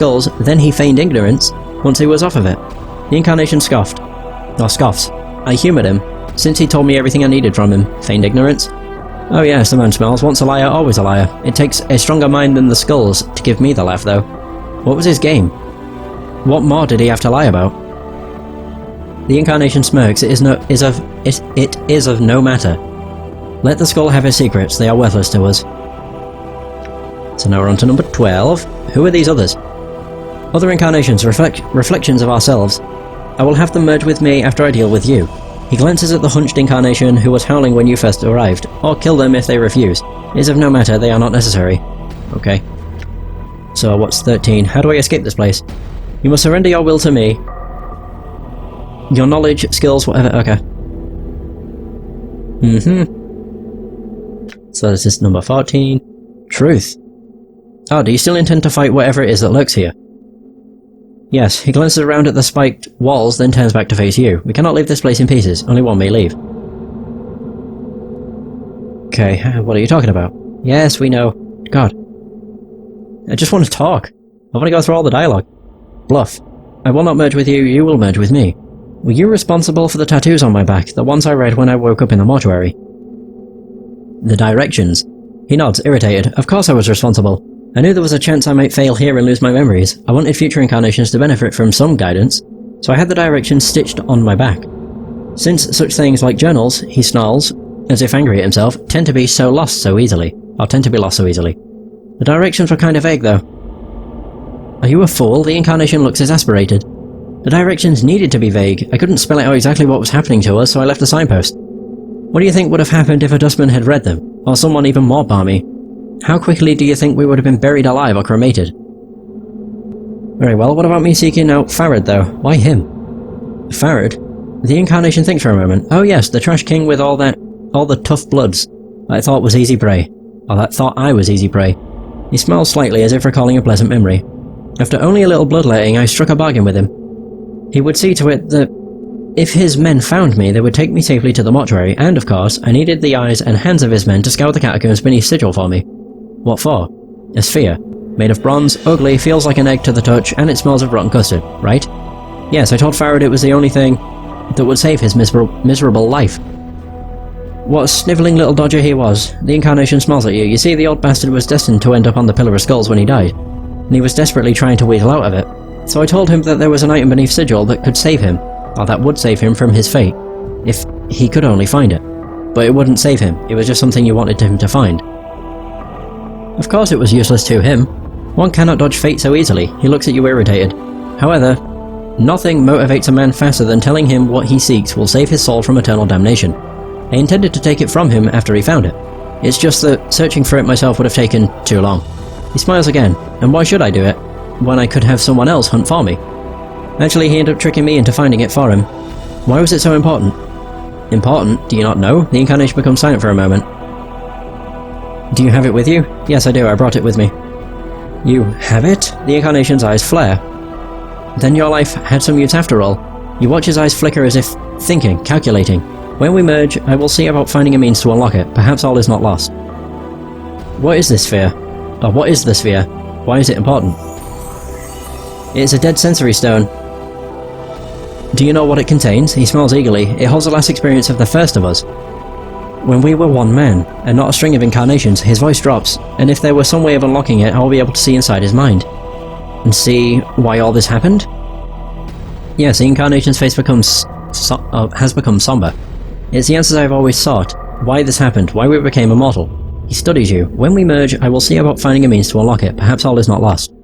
skulls, then he feigned ignorance once he was off of it. The incarnation scoffed. Or scoffs. I humoured him, since he told me everything I needed from him. Feigned ignorance? Oh yes, the man smells. Once a liar, always a liar. It takes a stronger mind than the skulls to give me the laugh, though. What was his game? What more did he have to lie about? The incarnation smirks. It is of no matter. Let the skull have his secrets. They are worthless to us. So now we're on to number 12. Who are these others? Other incarnations, reflections of ourselves. I will have them merge with me after I deal with you. He glances at the hunched incarnation who was howling when you first arrived, or kill them if they refuse. It is of no matter, they are not necessary. Okay. So what's 13? How do I escape this place? You must surrender your will to me. Your knowledge, skills, whatever. Okay. So this is number 14. Truth. Oh, do you still intend to fight whatever it is that lurks here? Yes, he glances around at the spiked walls, then turns back to face you. We cannot leave this place in pieces. Only one may leave. Okay, what are you talking about? Yes, we know. God. I just want to talk. I want to go through all the dialogue. Bluff. I will not merge with you, you will merge with me. Were you responsible for the tattoos on my back, the ones I read when I woke up in the mortuary? The directions. He nods, irritated. Of course I was responsible. I knew there was a chance I might fail here and lose my memories. I wanted future incarnations to benefit from some guidance, so I had the directions stitched on my back. Since such things like journals, he snarls, as if angry at himself, tend to be lost so easily. The directions were kind of vague, though. Are you a fool? The incarnation looks exasperated. The directions needed to be vague. I couldn't spell out exactly what was happening to us, so I left a signpost. What do you think would have happened if a dustman had read them? Or someone even more balmy? How quickly do you think we would have been buried alive or cremated? Very well, what about me seeking out Farad, though? Why him? Farad? The incarnation thinks for a moment. Oh yes, the trash king with all the tough bloods. I thought was easy prey. Or that thought I was easy prey. He smiles slightly as if recalling a pleasant memory. After only a little bloodletting, I struck a bargain with him. He would see to it that if his men found me, they would take me safely to the mortuary, and of course, I needed the eyes and hands of his men to scour the catacombs beneath Sigil for me. What for? A sphere. Made of bronze, ugly, feels like an egg to the touch, and it smells of rotten custard, right? Yes, I told Farad it was the only thing that would save his miserable life. What a snivelling little dodger he was. The incarnation smiles at you. You see, the old bastard was destined to end up on the Pillar of Skulls when he died, and he was desperately trying to weasel out of it. So I told him that there was an item beneath Sigil that could save him, or that would save him from his fate, if he could only find it. But it wouldn't save him, it was just something you wanted him to find. Of course it was useless to him. One cannot dodge fate so easily. He looks at you irritated. However, nothing motivates a man faster than telling him what he seeks will save his soul from eternal damnation. I intended to take it from him after he found it. It's just that searching for it myself would have taken too long. He smiles again. And why should I do it, when I could have someone else hunt for me? Actually, he ended up tricking me into finding it for him. Why was it so important? Important? Do you not know? The incarnation becomes silent for a moment. Do you have it with you? Yes, I do. I brought it with me. You have it? The incarnation's eyes flare. Then your life had some use after all. You watch his eyes flicker as if thinking, calculating. When we merge, I will see about finding a means to unlock it. Perhaps all is not lost. What is this sphere? Or what is the sphere? Why is it important? It is a dead sensory stone. Do you know what it contains? He smiles eagerly. It holds the last experience of the first of us. When we were one man, and not a string of incarnations, his voice drops, and if there were some way of unlocking it, I will be able to see inside his mind. And see why all this happened? Yes, the incarnation's face has become somber. It's the answers I've always sought. Why this happened, why we became immortal. He studies you. When we merge, I will see about finding a means to unlock it. Perhaps all is not lost.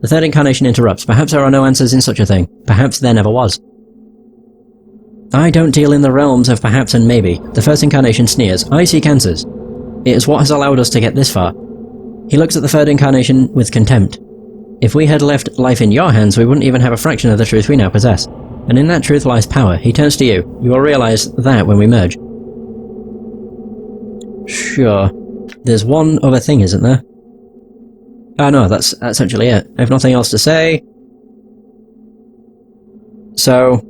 The third incarnation interrupts. Perhaps there are no answers in such a thing. Perhaps there never was. I don't deal in the realms of perhaps and maybe. The first incarnation sneers. I seek answers. It is what has allowed us to get this far. He looks at the third incarnation with contempt. If we had left life in your hands, we wouldn't even have a fraction of the truth we now possess. And in that truth lies power. He turns to you. You will realize that when we merge. Sure. There's one other thing, isn't there? Oh no, that's actually it. I have nothing else to say. So...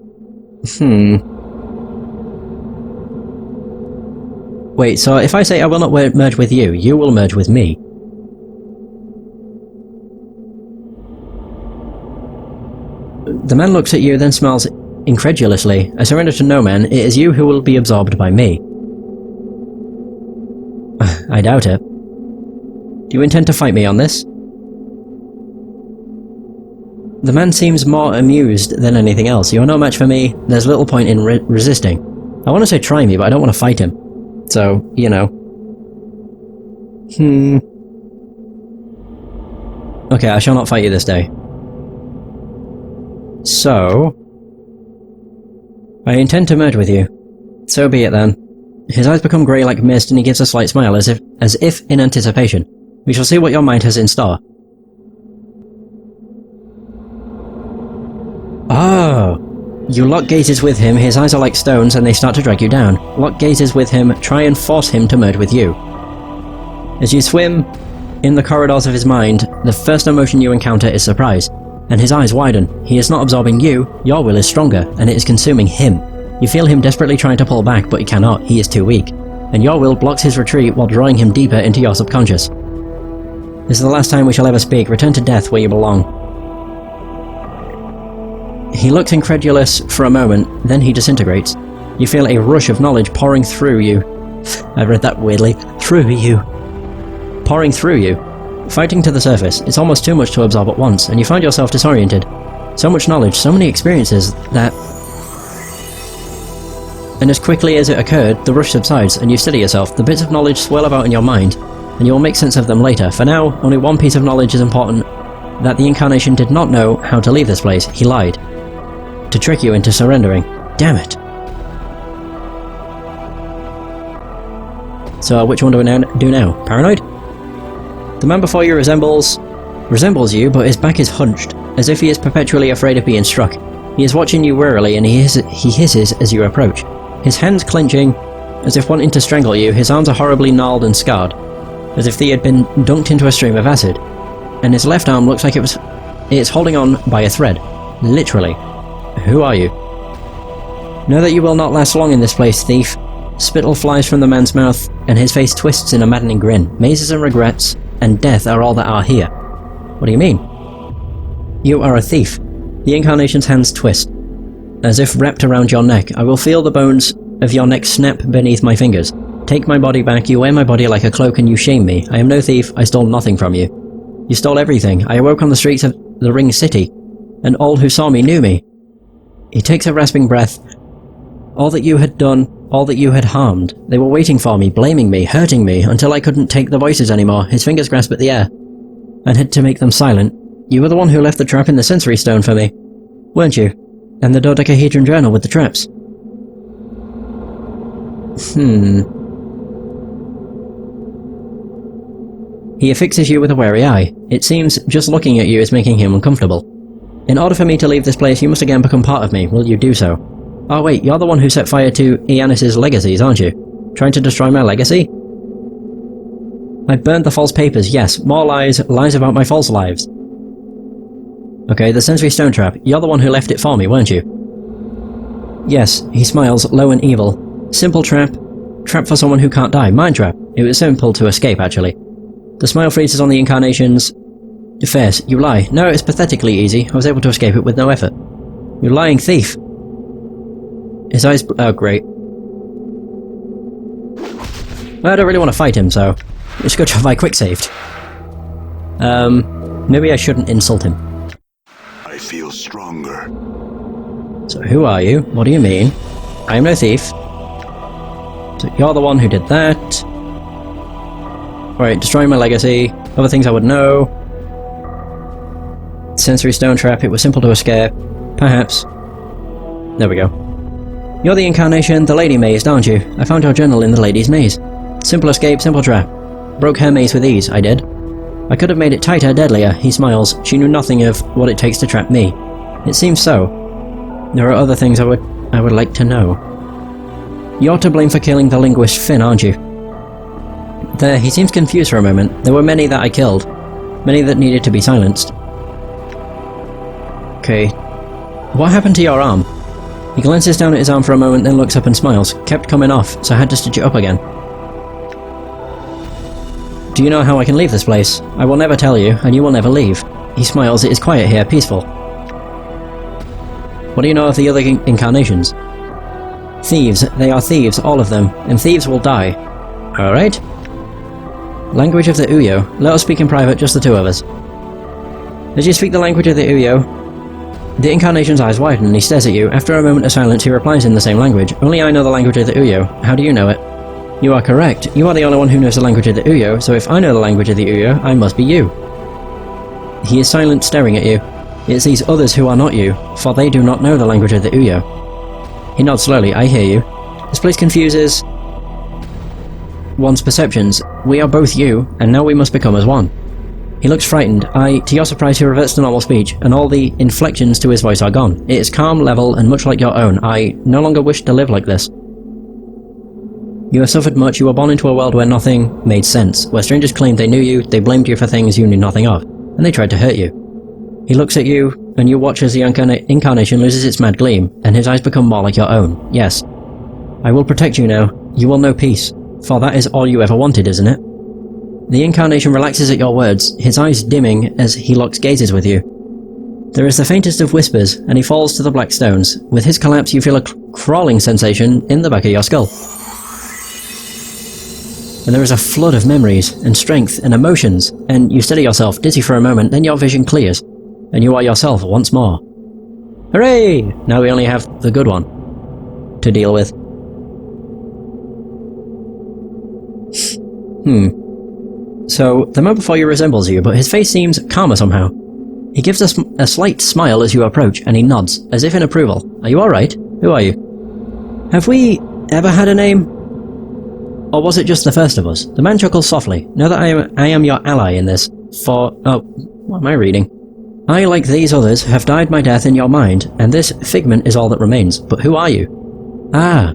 Wait, so if I say I will not merge with you, you will merge with me. The man looks at you, then smiles incredulously. I surrender to no man. It is you who will be absorbed by me. I doubt it. Do you intend to fight me on this? The man seems more amused than anything else. You are no match for me. There's little point in resisting. I want to say try me, but I don't want to fight him. So, you know. Okay, I shall not fight you this day. So... I intend to merge with you. So be it then. His eyes become grey like mist and he gives a slight smile as if in anticipation. We shall see what your mind has in store. Oh! You lock gazes with him, his eyes are like stones and they start to drag you down. Lock gazes with him, try and force him to merge with you. As you swim in the corridors of his mind, the first emotion you encounter is surprise, and his eyes widen. He is not absorbing you, your will is stronger, and it is consuming him. You feel him desperately trying to pull back, but he cannot, he is too weak, and your will blocks his retreat while drawing him deeper into your subconscious. This is the last time we shall ever speak. Return to death where you belong. He looks incredulous for a moment, then he disintegrates. You feel a rush of knowledge pouring through you. I read that weirdly. Through you. Pouring through you. Fighting to the surface. It's almost too much to absorb at once, and you find yourself disoriented. So much knowledge, so many experiences that... And as quickly as it occurred, the rush subsides, and you steady yourself. The bits of knowledge swirl about in your mind, and you will make sense of them later. For now, only one piece of knowledge is important. That the Incarnation did not know how to leave this place. He lied. To trick you into surrendering. Damn it. So, which one do we do now? Paranoid? The man before you resembles you, but his back is hunched, as if he is perpetually afraid of being struck. He is watching you warily, and he hisses as you approach. His hands clenching, as if wanting to strangle you. His arms are horribly gnarled and scarred, as if they had been dunked into a stream of acid. And his left arm looks like it's holding on by a thread. Literally. Who are you? Know that you will not last long in this place, thief. Spittle flies from the man's mouth, and his face twists in a maddening grin. Mazes and regrets, and death are all that are here. What do you mean? You are a thief. The Incarnation's hands twist, as if wrapped around your neck. I will feel the bones of your neck snap beneath my fingers. Take my body back. You wear my body like a cloak and you shame me. I am no thief. I stole nothing from you. You stole everything. I awoke on the streets of the Ring City, and all who saw me knew me. He takes a rasping breath. All that you had done, all that you had harmed. They were waiting for me, blaming me, hurting me, until I couldn't take the voices anymore. His fingers grasp at the air, and had to make them silent. You were the one who left the trap in the sensory stone for me, weren't you? And the dodecahedron journal with the traps. He affixes you with a wary eye. It seems just looking at you is making him uncomfortable. In order for me to leave this place, you must again become part of me. Will you do so? Oh wait, you're the one who set fire to Ianis's legacies, aren't you? Trying to destroy my legacy? I burned the false papers, yes. More lies about my false lives. Okay, the sensory stone trap. You're the one who left it for me, weren't you? Yes, he smiles, low and evil. Simple trap. Trap for someone who can't die. Mind trap. It was simple to escape, actually. The smile freezes on the Incarnation's face. You lie. No, it's pathetically easy. I was able to escape it with no effort. You lying thief. His eyes... Oh, great. Well, I don't really want to fight him, so... It's a good job I quick-saved. Maybe I shouldn't insult him. I feel stronger. So who are you? What do you mean? I am no thief. So you're the one who did that. Alright, destroying my legacy. Other things I would know. Sensory stone trap, it was simple to escape. Perhaps. There we go. You're the Incarnation, the Lady Maze, aren't you? I found your journal in the Lady's Maze. Simple escape, simple trap. Broke her maze with ease, I did. I could have made it tighter, deadlier. He smiles. She knew nothing of what it takes to trap me. It seems so. There are other things I would like to know. You're to blame for killing the linguist Finn, aren't you? There, he seems confused for a moment. There were many that I killed. Many that needed to be silenced. Okay. What happened to your arm? He glances down at his arm for a moment, then looks up and smiles. Kept coming off, so I had to stitch it up again. Do you know how I can leave this place? I will never tell you, and you will never leave. He smiles. It is quiet here, peaceful. What do you know of the other incarnations? Thieves. They are thieves, all of them, and thieves will die. Alright. Language of the Uyo. Let us speak in private, just the two of us. As you speak the language of the Uyo, the incarnation's eyes widen and he stares at you. After a moment of silence, he replies in the same language. Only I know the language of the Uyo. How do you know it? You are correct. You are the only one who knows the language of the Uyo, so if I know the language of the Uyo, I must be you. He is silent, staring at you. It's these others who are not you, for they do not know the language of the Uyo. He nods slowly. I hear you. This place confuses one's perceptions. We are both you, and now we must become as one. He looks frightened. To your surprise, he reverts to normal speech, and all the inflections to his voice are gone. It is calm, level, and much like your own. I no longer wish to live like this. You have suffered much. You were born into a world where nothing made sense, where strangers claimed they knew you, they blamed you for things you knew nothing of, and they tried to hurt you. He looks at you, and you watch as the incarnation loses its mad gleam, and his eyes become more like your own. Yes. I will protect you now. You will know peace, for that is all you ever wanted, isn't it? The incarnation relaxes at your words, his eyes dimming as he locks gazes with you. There is the faintest of whispers, and he falls to the black stones. With his collapse, you feel a crawling sensation in the back of your skull. And there is a flood of memories, and strength, and emotions, and you steady yourself, dizzy for a moment, then your vision clears, and you are yourself once more. Hooray! Now we only have the good one to deal with. So, the man before you resembles you, but his face seems calmer somehow. He gives a slight smile as you approach, and he nods, as if in approval. Are you alright? Who are you? Have we ever had a name? Or was it just the first of us? The man chuckles softly. Know that I am your ally in this, for... Oh, what am I reading? I, like these others, have died my death in your mind, and this figment is all that remains. But who are you? Ah.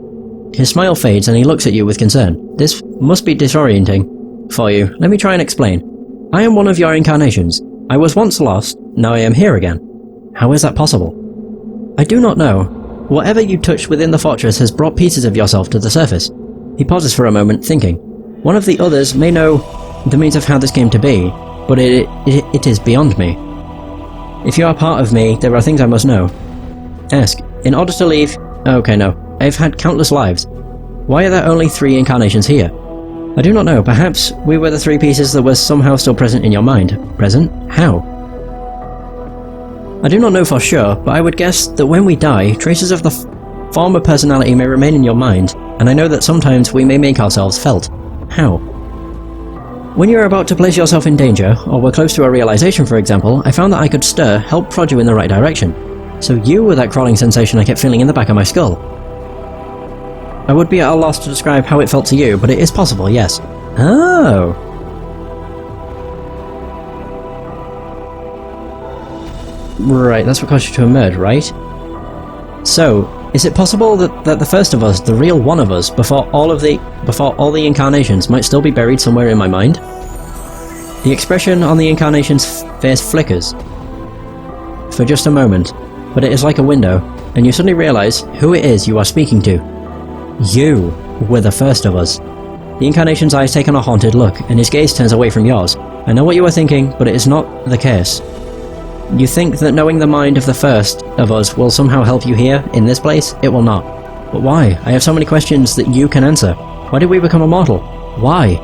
His smile fades and he looks at you with concern. This must be disorienting for you. Let me try and explain. I am one of your incarnations. I was once lost, now I am here again. How is that possible? I do not know. Whatever you touched within the fortress has brought pieces of yourself to the surface. He pauses for a moment, thinking. One of the others may know the means of how this came to be, but it is beyond me. If you are part of me, there are things I must know. Ask. In order to leave... Okay, no. I've had countless lives. Why are there only 3 incarnations here? I do not know. Perhaps we were the 3 pieces that were somehow still present in your mind. Present? How? I do not know for sure, but I would guess that when we die, traces of the former personality may remain in your mind, and I know that sometimes we may make ourselves felt. How? When you are about to place yourself in danger, or were close to a realization for example, I found that I could stir, help prod you in the right direction. So you were that crawling sensation I kept feeling in the back of my skull. I would be at a loss to describe how it felt to you, but it is possible, yes. Oh. Right, that's what caused you to emerge, right? So, is it possible that the first of us, the real one of us, before all the incarnations, might still be buried somewhere in my mind? The expression on the incarnation's face flickers for just a moment, but it is like a window, and you suddenly realize who it is you are speaking to. You were the first of us. The incarnation's eyes take on a haunted look, and his gaze turns away from yours. I know what you are thinking, but it is not the case. You think that knowing the mind of the first of us will somehow help you here, in this place? It will not. But why? I have so many questions that you can answer. Why did we become immortal? Why?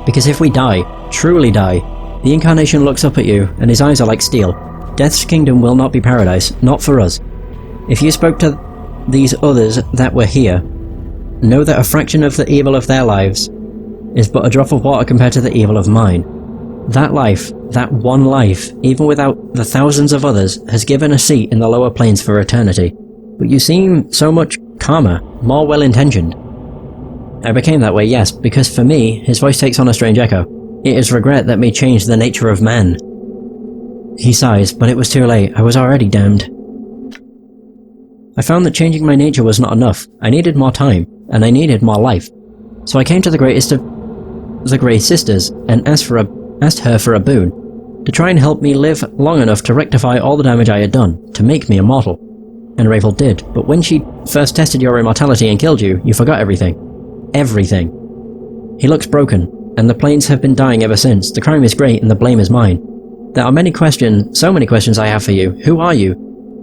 Because if we die, truly die, the incarnation looks up at you, and his eyes are like steel. Death's kingdom will not be paradise, not for us. If you spoke to these others that were here, know that a fraction of the evil of their lives is but a drop of water compared to the evil of mine. That life, that one life, even without the thousands of others, has given a seat in the lower planes for eternity. But you seem so much calmer, more well-intentioned. I became that way, yes, because for me, his voice takes on a strange echo. It is regret that may change the nature of man. He sighs, but it was too late. I was already damned. I found that changing my nature was not enough. I needed more time, and I needed more life. So I came to the greatest of the Grey Sisters and asked her for a boon, to try and help me live long enough to rectify all the damage I had done, to make me immortal. And Ravel did, but when she first tested your immortality and killed you, you forgot everything. Everything. He looks broken, and the planes have been dying ever since. The crime is great and the blame is mine. There are many questions, so many questions I have for you. Who are you?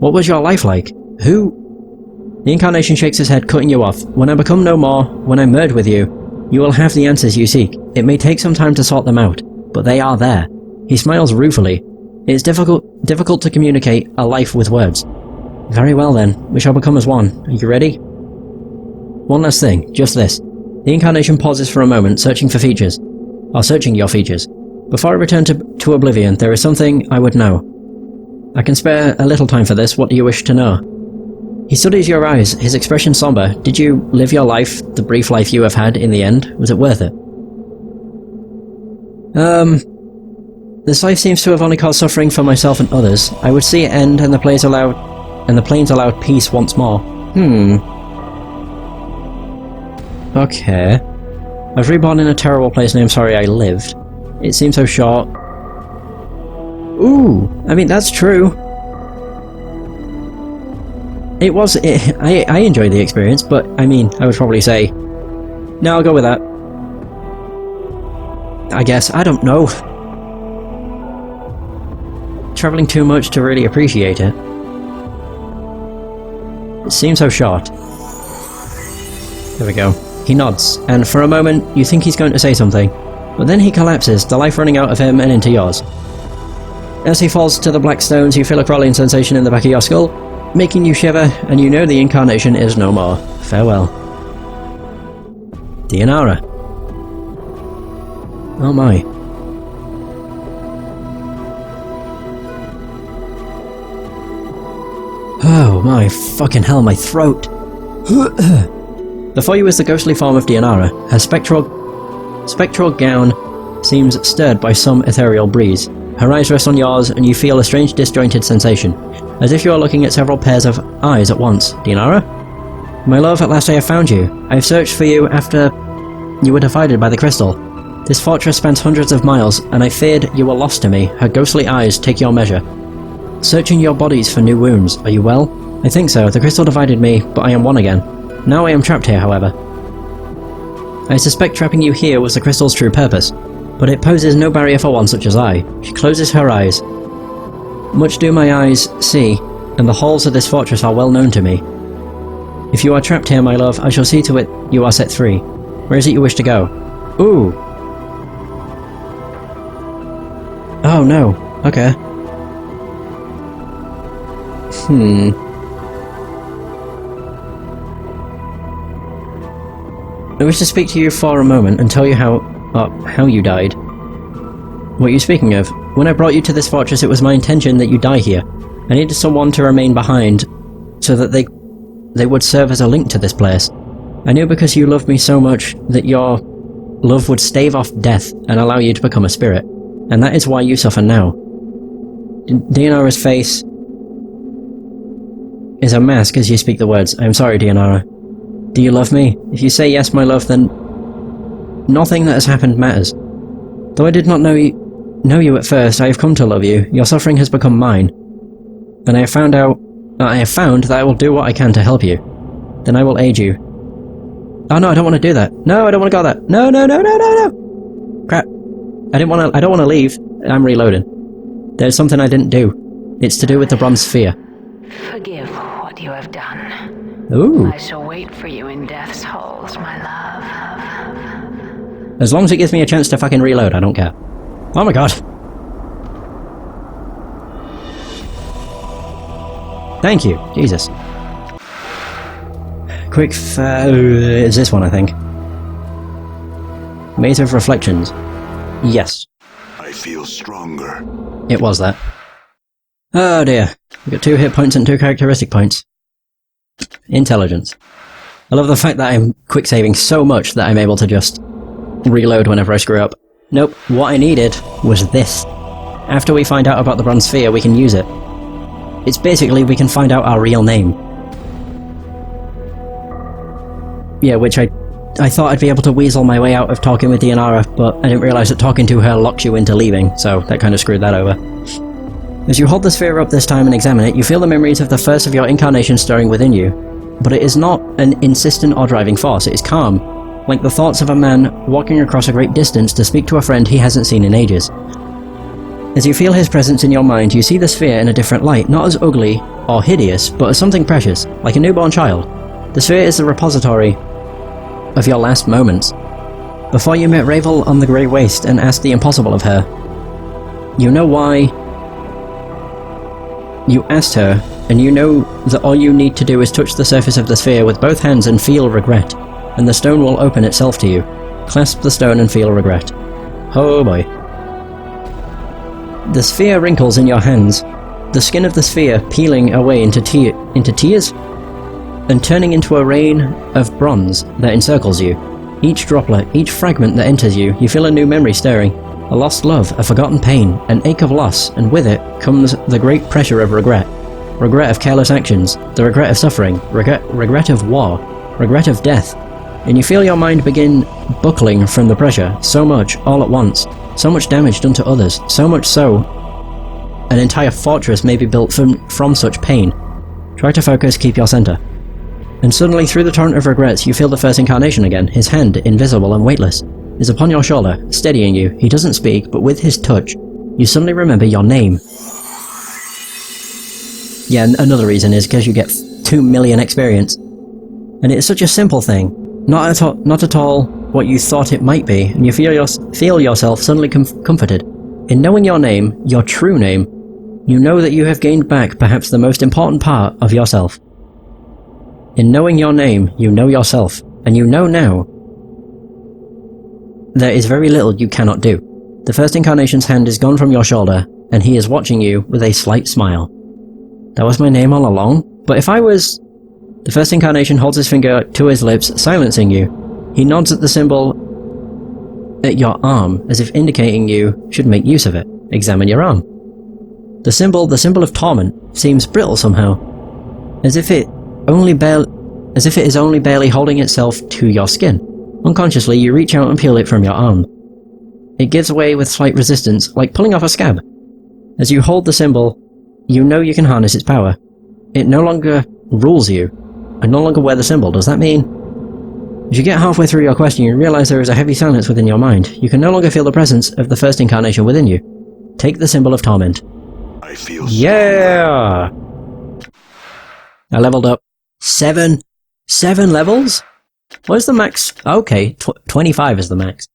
What was your life like? Who? The incarnation shakes his head, cutting you off. When I become no more, when I merge with you, you will have the answers you seek. It may take some time to sort them out, but they are there. He smiles ruefully. It is difficult to communicate a life with words. Very well then, we shall become as one. Are you ready? One last thing, just this. The incarnation pauses for a moment, searching for features. Or searching your features. Before I return to Oblivion, there is something I would know. I can spare a little time for this. What do you wish to know? He studies your eyes, his expression somber. Did you live your life, the brief life you have had, in the end? Was it worth it? This life seems to have only caused suffering for myself and others. I would see it end and the planes allowed peace once more. Okay. I was reborn in a terrible place and I'm sorry I lived. It seems so short. Ooh, I mean, that's true. I enjoyed the experience, but I mean, I would probably say, no, I'll go with that. I guess, I don't know. Travelling too much to really appreciate it. It seems so short. There we go. He nods, and for a moment, you think he's going to say something, but then he collapses, the life running out of him and into yours. As he falls to the black stones, you feel a crawling sensation in the back of your skull, making you shiver, and you know the incarnation is no more. Farewell. Dianara. Oh my. Oh my fucking hell, my throat. Before you is the ghostly form of Dianara. Her spectral gown seems stirred by some ethereal breeze. Her eyes rest on yours, and you feel a strange disjointed sensation, as if you are looking at several pairs of eyes at once. Dianara? My love, at last I have found you. I have searched for you after you were divided by the crystal. This fortress spans hundreds of miles, and I feared you were lost to me. Her ghostly eyes take your measure. Searching your bodies for new wounds. Are you well? I think so. The crystal divided me, but I am one again. Now I am trapped here, however. I suspect trapping you here was the crystal's true purpose, but it poses no barrier for one such as I. She closes her eyes. Much do my eyes see, and the halls of this fortress are well known to me. If you are trapped here, my love, I shall see to it you are set free. Where is it you wish to go? Ooh! Oh no. Okay. I wish to speak to you for a moment and tell you how you died. What are you speaking of? When I brought you to this fortress, it was my intention that you die here. I needed someone to remain behind, so that they would serve as a link to this place. I knew because you loved me so much that your love would stave off death and allow you to become a spirit, and that is why you suffer now. Dianara's face is a mask as you speak the words. I am sorry, Dianara. Do you love me? If you say yes, my love, then nothing that has happened matters. Though I did not know you at first, I have come to love you. Your suffering has become mine. And I have found that I will do what I can to help you. Then I will aid you. Oh no, I don't want to do that. No, I don't want to go there. No, no, no, no, no, no! Crap. I don't want to leave. I'm reloading. There's something I didn't do. It's to do with the bronze sphere. Forgive what you have done. Ooh. I shall wait for you in death's halls, my love. As long as it gives me a chance to fucking reload, I don't care. Oh my god. Thank you. Jesus. Quick is this one, I think. Maze of Reflections. Yes. I feel stronger. It was that. Oh dear. We've got 2 hit points and 2 characteristic points. Intelligence. I love the fact that I'm quick saving so much that I'm able to just reload whenever I screw up. Nope, what I needed was this. After we find out about the bronze sphere, we can use it. It's basically we can find out our real name. Yeah, which I thought I'd be able to weasel my way out of talking with Dianara, but I didn't realise that talking to her locks you into leaving, so that kind of screwed that over. As you hold the sphere up this time and examine it, you feel the memories of the first of your incarnations stirring within you. But it is not an insistent or driving force, it is calm, like the thoughts of a man walking across a great distance to speak to a friend he hasn't seen in ages. As you feel his presence in your mind, you see the sphere in a different light, not as ugly or hideous, but as something precious, like a newborn child. The sphere is the repository of your last moments. Before you met Ravel on the Grey Waste and asked the impossible of her, you know why you asked her, and you know that all you need to do is touch the surface of the sphere with both hands and feel regret, and the stone will open itself to you. Clasp the stone and feel regret. Oh boy. The sphere wrinkles in your hands, the skin of the sphere peeling away into tears, and turning into a rain of bronze that encircles you. Each droplet, each fragment that enters you, you feel a new memory stirring. A lost love, a forgotten pain, an ache of loss, and with it comes the great pressure of regret. Regret of careless actions, the regret of suffering, regret of war, regret of death. And you feel your mind begin buckling from the pressure, so much, all at once. So much damage done to others, so much so an entire fortress may be built from such pain. Try to focus, keep your center. And suddenly, through the torrent of regrets, you feel the first incarnation again. His hand, invisible and weightless, is upon your shoulder, steadying you. He doesn't speak, but with his touch, you suddenly remember your name. Yeah, and another reason is because you get 2 million experience. And it's such a simple thing. Not at all what you thought it might be, and you feel yourself suddenly comforted. In knowing your name, your true name, you know that you have gained back perhaps the most important part of yourself. In knowing your name, you know yourself, and you know now there is very little you cannot do. The first incarnation's hand is gone from your shoulder, and he is watching you with a slight smile. That was my name all along? But if I was... The first incarnation holds his finger to his lips, silencing you. He nods at the symbol at your arm, as if indicating you should make use of it. Examine your arm. The symbol of Torment, seems brittle somehow, as if it is only barely holding itself to your skin. Unconsciously, you reach out and peel it from your arm. It gives way with slight resistance, like pulling off a scab. As you hold the symbol, you know you can harness its power. It no longer rules you. I no longer wear the symbol. Does that mean... As you get halfway through your question, you realize there is a heavy silence within your mind. You can no longer feel the presence of the first incarnation within you. Take the symbol of Torment. I feel Yeah! I leveled up 7 levels? What is the max? Okay, 25 is the max.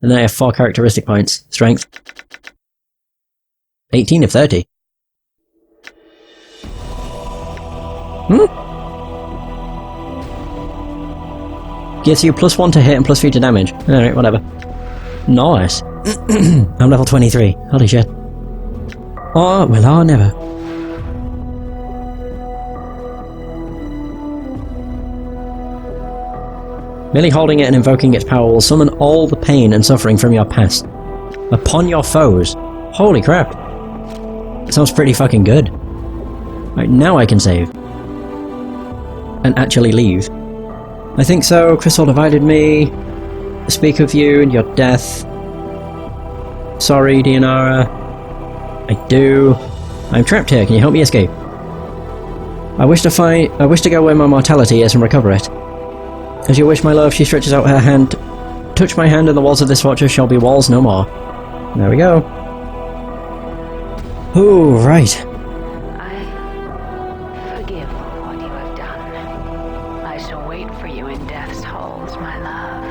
And then I have 4 characteristic points. Strength. 18 of 30. Gives you +1 to hit and +3 to damage. Alright, whatever. Nice. I'm level 23. Holy shit. Oh, well, or never. Merely holding it and invoking its power will summon all the pain and suffering from your past upon your foes. Holy crap. That sounds pretty fucking good. Right, now I can save. And actually leave. I think so. Crystal divided me. Speak of you and your death. Sorry, Dianara. I do. I'm trapped here. Can you help me escape? I wish to go where my mortality is and recover it. As you wish, my love. She stretches out her hand. Touch my hand and the walls of this fortress shall be walls no more. There we go. Ooh, right. I forgive what you have done. I shall wait for you in death's halls, my love.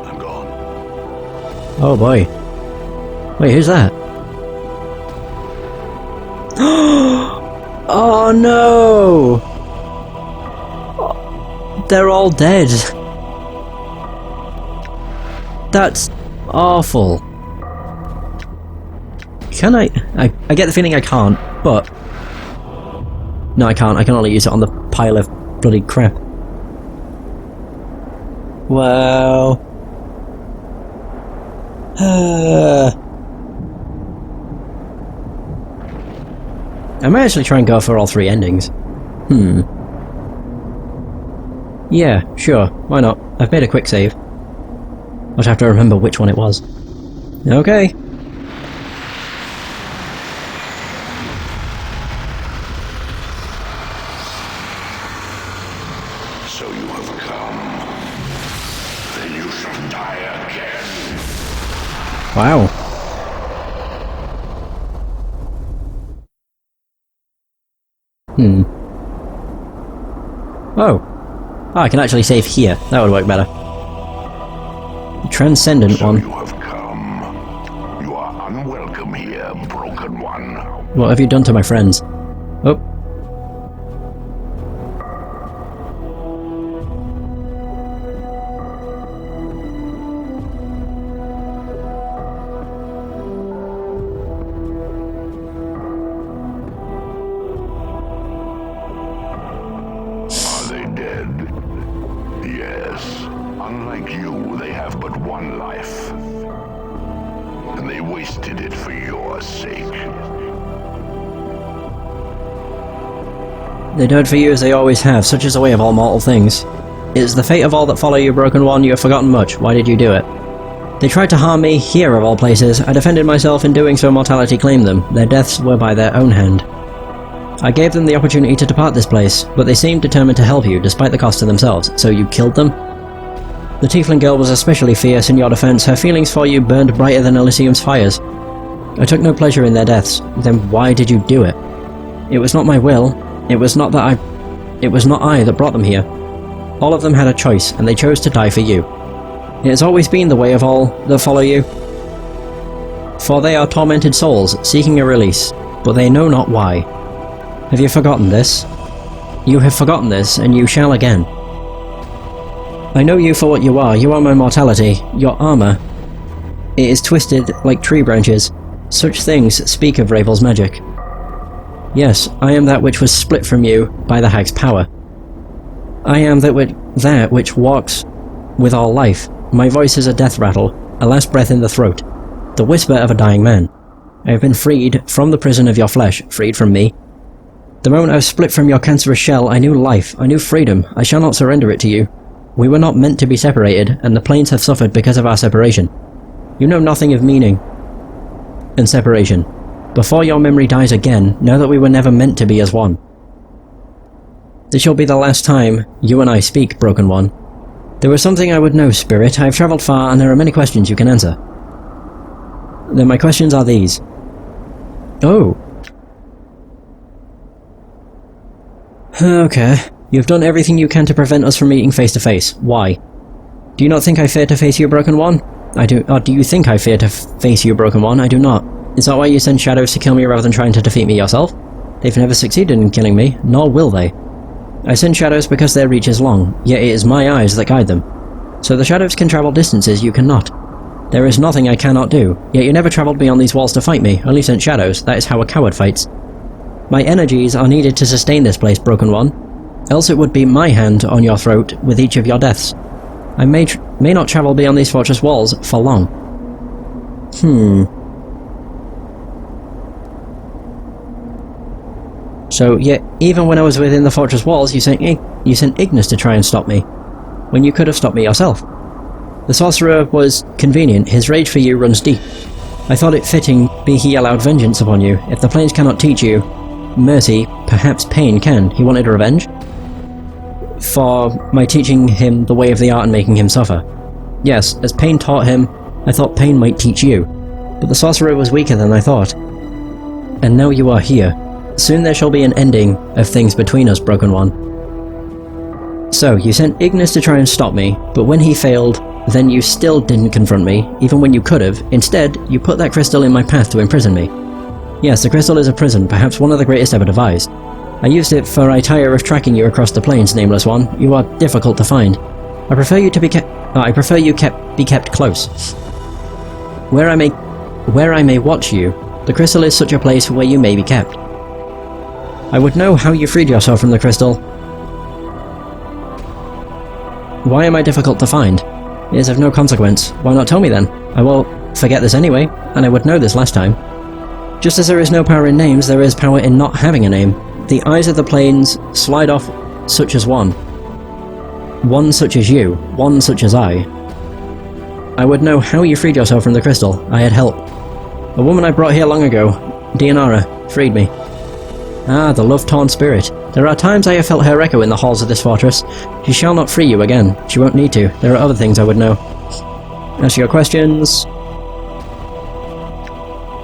I'm gone. Oh boy. Wait, who's that? Oh no! They're all dead. That's awful. Can I get the feeling I can't, but... No, I can't. I can only use it on the pile of bloody crap. Well... I might actually try and go for all 3 endings. Yeah, sure, why not? I've made a quick save. I'll have to remember which one it was. Okay. have come. Then you shall die again. Wow. Oh. Oh, I can actually save here. That would work better. Transcendent So one. you have come. You are unwelcome here, Broken One. What have you done to my friends? Oh. Are they dead? Yes. Unlike you, they have but one life. And they wasted it for your sake. They died for you as they always have, such is the way of all mortal things. It is the fate of all that follow you, Broken One. You have forgotten much. Why did you do it? They tried to harm me, here of all places. I defended myself. In doing so, mortality claimed them. Their deaths were by their own hand. I gave them the opportunity to depart this place, but they seemed determined to help you, despite the cost to themselves. So you killed them? The Tiefling girl was especially fierce in your defense. Her feelings for you burned brighter than Elysium's fires. I took no pleasure in their deaths. Then why did you do it? It was not my will. It was not I that brought them here. All of them had a choice, and they chose to die for you. It has always been the way of all that follow you. For they are tormented souls, seeking a release, but they know not why. Have you forgotten this? You have forgotten this, and you shall again. I know you for what you are. You are my mortality, your armour. It is twisted like tree branches. Such things speak of Ravel's magic. Yes, I am that which was split from you by the hag's power. I am that which walks with all life. My voice is a death rattle, a last breath in the throat, the whisper of a dying man. I have been freed from the prison of your flesh, freed from me. The moment I was split from your cancerous shell, I knew life, I knew freedom. I shall not surrender it to you. We were not meant to be separated, and the planes have suffered because of our separation. You know nothing of meaning and separation. Before your memory dies again, know that we were never meant to be as one. This shall be the last time you and I speak, Broken One. There was something I would know, Spirit. I have travelled far, and there are many questions you can answer. Then my questions are these. Oh. Okay. You've done everything you can to prevent us from meeting face to face. Why? Do you not think I fear to face you, Broken One? I do. Or do you think I fear to face you, Broken One? I do not. Is that why you send shadows to kill me rather than trying to defeat me yourself? They've never succeeded in killing me, nor will they. I send shadows because their reach is long, yet it is my eyes that guide them. So the shadows can travel distances you cannot. There is nothing I cannot do, yet you never travelled beyond these walls to fight me, only sent shadows. That is how a coward fights. My energies are needed to sustain this place, Broken One. Else it would be my hand on your throat with each of your deaths. I may not travel beyond these fortress walls for long. So, yet, even when I was within the fortress walls, you sent Ignis to try and stop me, when you could have stopped me yourself. The sorcerer was convenient. His rage for you runs deep. I thought it fitting be he allowed vengeance upon you. If the planes cannot teach you mercy, perhaps pain can. He wanted revenge for my teaching him the way of the art and making him suffer. Yes, as pain taught him, I thought pain might teach you. But the sorcerer was weaker than I thought. And now you are here. Soon there shall be an ending of things between us, Broken One. So, you sent Ignis to try and stop me, but when he failed, then you still didn't confront me, even when you could have. Instead, you put that crystal in my path to imprison me. Yes, the crystal is a prison, perhaps one of the greatest ever devised. I used it for I tire of tracking you across the plains, Nameless One. You are difficult to find. I prefer you be kept close. Where I may watch you, the crystal is such a place where you may be kept. I would know how you freed yourself from the crystal. Why am I difficult to find? It is of no consequence. Why not tell me then? I will forget this anyway, and I would know this last time. Just as there is no power in names, there is power in not having a name. The eyes of the planes slide off such as one. One such as you, one such as I. I would know how you freed yourself from the crystal. I had help. A woman I brought here long ago, Dianara, freed me. Ah, the love-torn spirit. There are times I have felt her echo in the halls of this fortress. She shall not free you again. She won't need to. There are other things I would know. Answer your questions.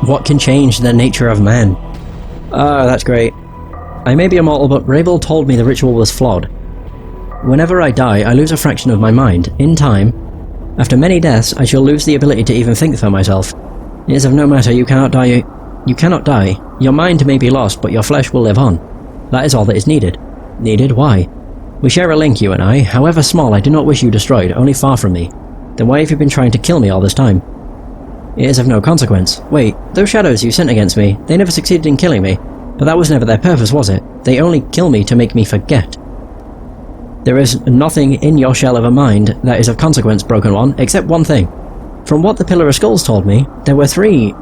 What can change the nature of man? Ah, that's great. I may be immortal, but Rabel told me the ritual was flawed. Whenever I die, I lose a fraction of my mind. In time, after many deaths, I shall lose the ability to even think for myself. It is of no matter, you cannot die. You cannot die. Your mind may be lost, but your flesh will live on. That is all that is needed. Needed? Why? We share a link, you and I. However small, I do not wish you destroyed, only far from me. Then why have you been trying to kill me all this time? It is of no consequence. Wait, those shadows you sent against me, they never succeeded in killing me. But that was never their purpose, was it? They only kill me to make me forget. There is nothing in your shell of a mind that is of consequence, Broken One, except one thing. From what the Pillar of Skulls told me, there were 3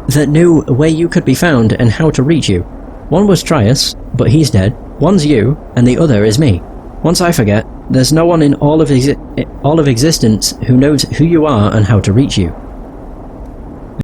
that knew where you could be found and how to reach you. One was Trias, but he's dead. One's you, and the other is me. Once I forget, there's no one in all of existence who knows who you are and how to reach you.